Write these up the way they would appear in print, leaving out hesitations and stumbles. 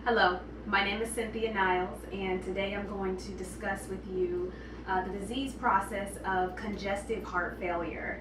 Hello, my name is Cynthia Niles, and today I'm going to discuss with you the disease process of congestive heart failure.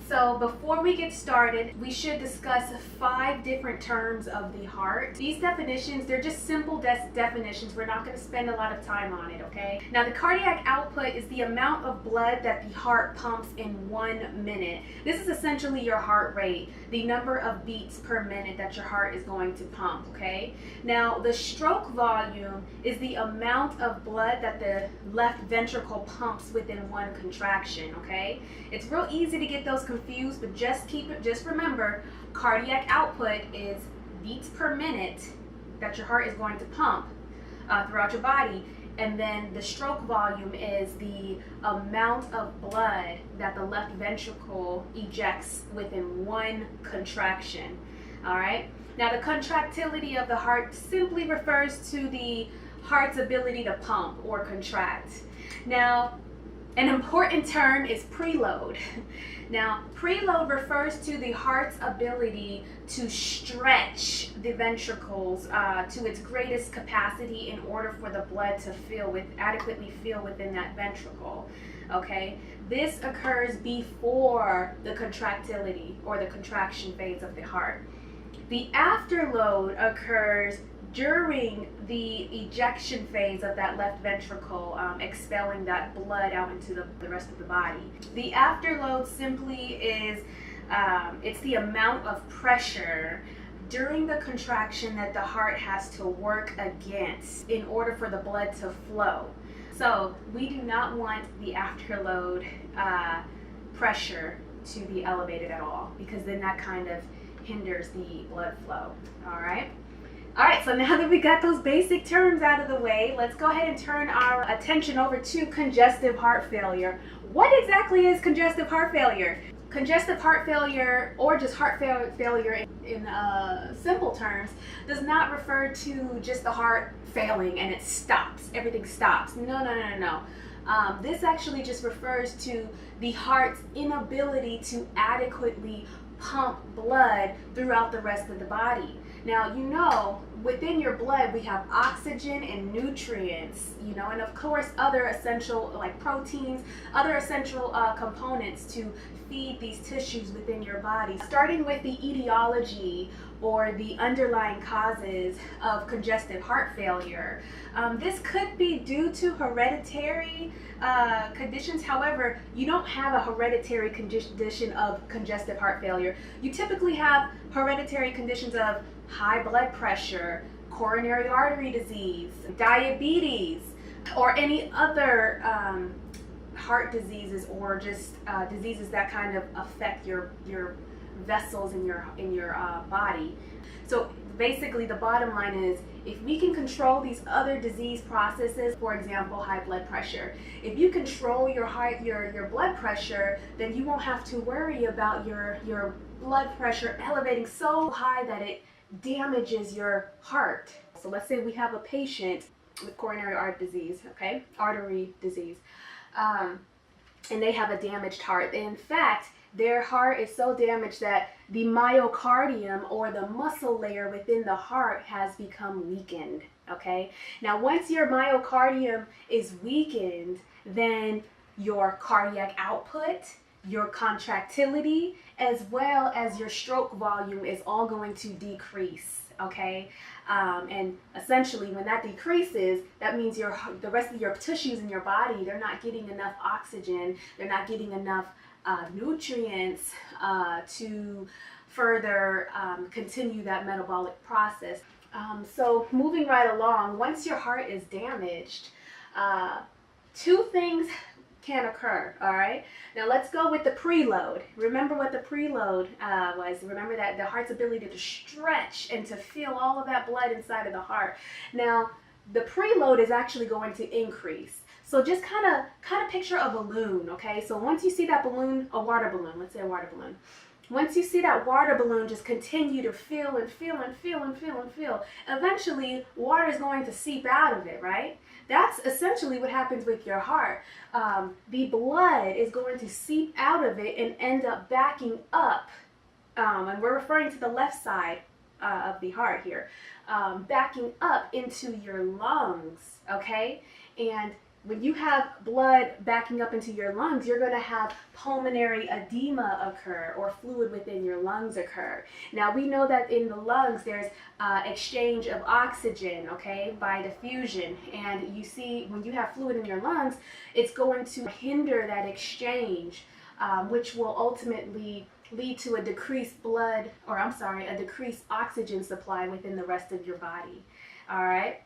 So before we get started, we should discuss 5 different terms of the heart. These definitions, they're just simple definitions. We're not going to spend a lot of time on it, okay? Now, the cardiac output is the amount of blood that the heart pumps in 1 minute. This is essentially your heart rate, the number of beats per minute that your heart is going to pump, okay? Now, the stroke volume is the amount of blood that the left ventricle pumps within 1 contraction, okay? It's real easy to get those confused, but just remember, cardiac output is beats per minute that your heart is going to pump throughout your body, and then the stroke volume is the amount of blood that the left ventricle ejects within 1 contraction. All right. Now, the contractility of the heart simply refers to the heart's ability to pump or contract. Now, an important term is preload. Now, preload refers to the heart's ability to stretch the ventricles to its greatest capacity in order for the blood to adequately fill within that ventricle. Okay, this occurs before the contractility or the contraction phase of the heart. The afterload occurs during the ejection phase of that left ventricle, expelling that blood out into the rest of the body. The afterload simply is, it's the amount of pressure during the contraction that the heart has to work against in order for the blood to flow. So we do not want the afterload pressure to be elevated at all, because then that kind of hinders the blood flow. All right, so now that we got those basic terms out of the way, let's go ahead and turn our attention over to congestive heart failure. What exactly is congestive heart failure? Congestive heart failure, or just heart failure in simple terms, does not refer to just the heart failing and it stops, everything stops. No. This actually just refers to the heart's inability to adequately pump blood throughout the rest of the body. Now, within your blood we have oxygen and nutrients, and of course other essential, like proteins, other essential components to feed these tissues within your body. Starting with the etiology, or the underlying causes of congestive heart failure. This could be due to hereditary conditions. However, you don't have a hereditary condition of congestive heart failure. You typically have hereditary conditions of high blood pressure, coronary artery disease, diabetes, or any other heart diseases, or just diseases that kind of affect your vessels in your body. So basically, the bottom line is, if we can control these other disease processes, for example, high blood pressure, if you control your blood pressure, then you won't have to worry about your blood pressure elevating so high that it damages your heart. So let's say we have a patient with coronary artery disease, and they have a damaged heart. In fact, their heart is so damaged that the myocardium, or the muscle layer within the heart, has become weakened. Okay? Now, once your myocardium is weakened, then your cardiac output, your contractility, as well as your stroke volume is all going to decrease. Okay? And essentially, when that decreases, that means the rest of your tissues in your body, they're not getting enough oxygen, they're not getting enough nutrients to further continue that metabolic process. So moving right along, once your heart is damaged, 2 things can occur. All right, now let's go with the preload. Remember what the preload was. Remember that the heart's ability to stretch and to feel all of that blood inside of the heart. Now, the preload is actually going to increase. So just kind of picture a balloon, okay? So once you see that balloon, a water balloon, let's say a water balloon. Once you see that water balloon just continue to fill and fill and fill and fill and fill, eventually water is going to seep out of it, right? That's essentially what happens with your heart. The blood is going to seep out of it and end up backing up, and we're referring to the left side of the heart here, backing up into your lungs, okay? And when you have blood backing up into your lungs, you're going to have pulmonary edema occur, or fluid within your lungs occur. Now, we know that in the lungs there's exchange of oxygen, okay, by diffusion. And you see, when you have fluid in your lungs, it's going to hinder that exchange, which will ultimately lead to a decreased a decreased oxygen supply within the rest of your body. All right.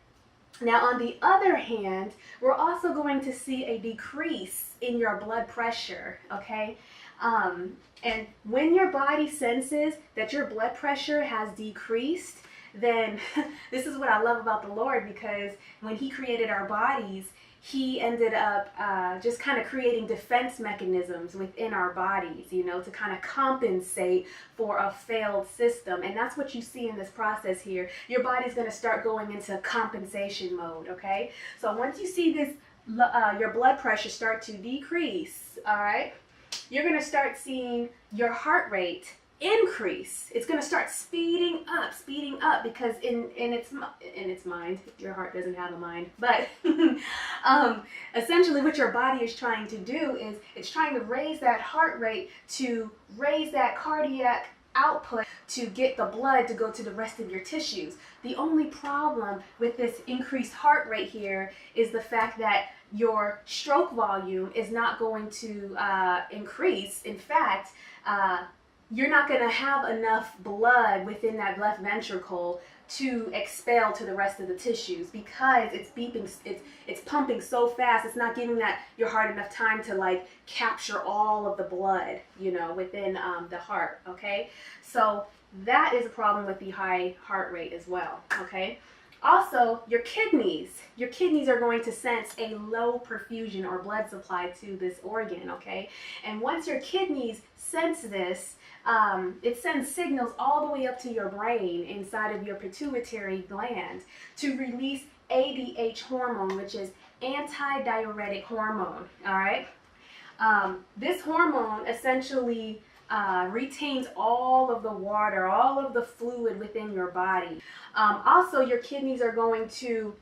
Now, on the other hand, we're also going to see a decrease in your blood pressure, okay? And when your body senses that your blood pressure has decreased, then this is what I love about the Lord, because when He created our bodies, He ended up just kind of creating defense mechanisms within our bodies, you know, to kind of compensate for a failed system. And that's what you see in this process here. Your body's going to start going into compensation mode, okay? So once you see this, your blood pressure start to decrease, all right, you're going to start seeing your heart rate increase. It's going to start speeding up, because in its mind, your heart doesn't have a mind, but essentially what your body is trying to do is it's trying to raise that heart rate to raise that cardiac output to get the blood to go to the rest of your tissues. The only problem with this increased heart rate here is the fact that your stroke volume is not going to increase. In fact, you're not going to have enough blood within that left ventricle to expel to the rest of the tissues, because it's beeping, it's pumping so fast, it's not giving your heart enough time to like capture all of the blood, you know, within the heart, okay? So that is a problem with the high heart rate as well, okay? Also, your kidneys are going to sense a low perfusion or blood supply to this organ, okay? And once your kidneys sense this, it sends signals all the way up to your brain inside of your pituitary gland to release Adh hormone, which is antidiuretic hormone, all right? This hormone essentially retains all of the water, all of the fluid within your body. Also, your kidneys are going to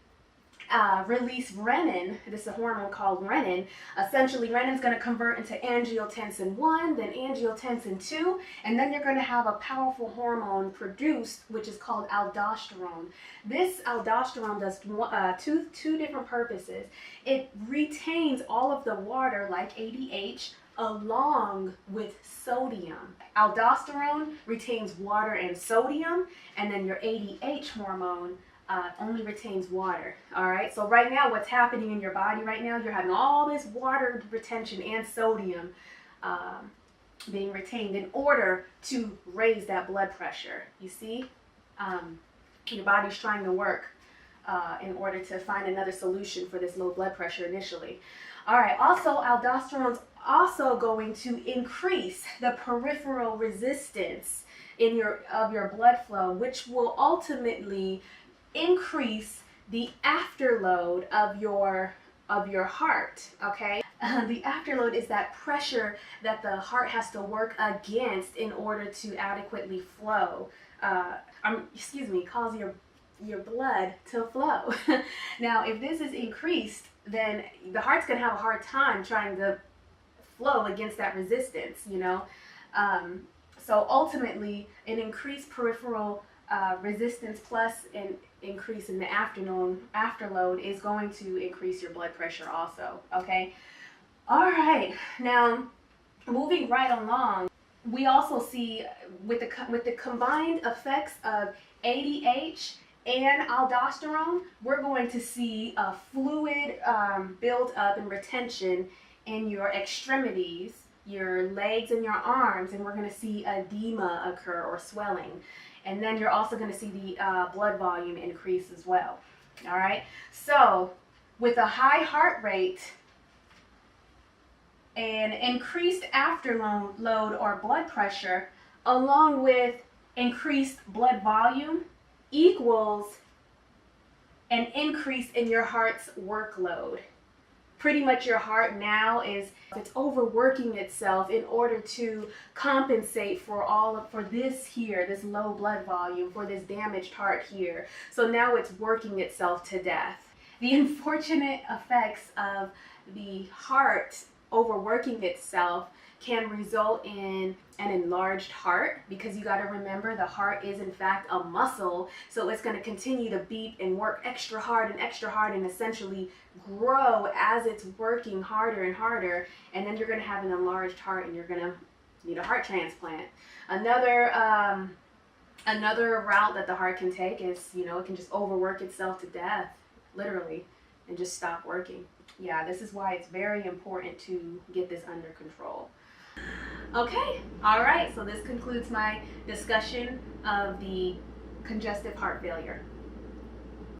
release renin. This is a hormone called renin. Essentially, renin is going to convert into angiotensin 1, then angiotensin 2, and then you're going to have a powerful hormone produced, which is called aldosterone. This aldosterone does two different purposes. It retains all of the water, like ADH, along with sodium. Aldosterone retains water and sodium, and then your ADH hormone only retains water. All right, so right now what's happening in your body right now, you're having all this water retention and sodium being retained in order to raise that blood pressure. You see, your body's trying to work in order to find another solution for this low blood pressure initially. All right, also aldosterone's also going to increase the peripheral resistance of your blood flow, which will ultimately increase the afterload of your heart, okay? The afterload is that pressure that the heart has to work against in order to adequately flow. Cause your blood to flow. Now, if this is increased, then the heart's gonna have a hard time trying to flow against that resistance, you know? So ultimately, an increased peripheral resistance plus an increase in the afterload is going to increase your blood pressure also, okay? All right, now moving right along, we also see with the combined effects of ADH and aldosterone, we're going to see a fluid build up and retention in your extremities, your legs and your arms, and we're going to see edema occur or swelling. And then you're also going to see the blood volume increase as well. All right. So with a high heart rate and increased afterload or blood pressure, along with increased blood volume, equals an increase in your heart's workload. pretty much your heart now is, it's overworking itself in order to compensate for this here, this low blood volume, for this damaged heart here. So now it's working itself to death. The unfortunate effects of the heart overworking itself can result in an enlarged heart, because you got to remember the heart is in fact a muscle, so it's going to continue to beat and work extra hard and essentially grow as it's working harder and harder, and then you're going to have an enlarged heart and you're going to need a heart transplant. Another route that the heart can take is, it can just overwork itself to death, literally, and just stop working. Yeah, this is why it's very important to get this under control. Okay, all right, so this concludes my discussion of the congestive heart failure.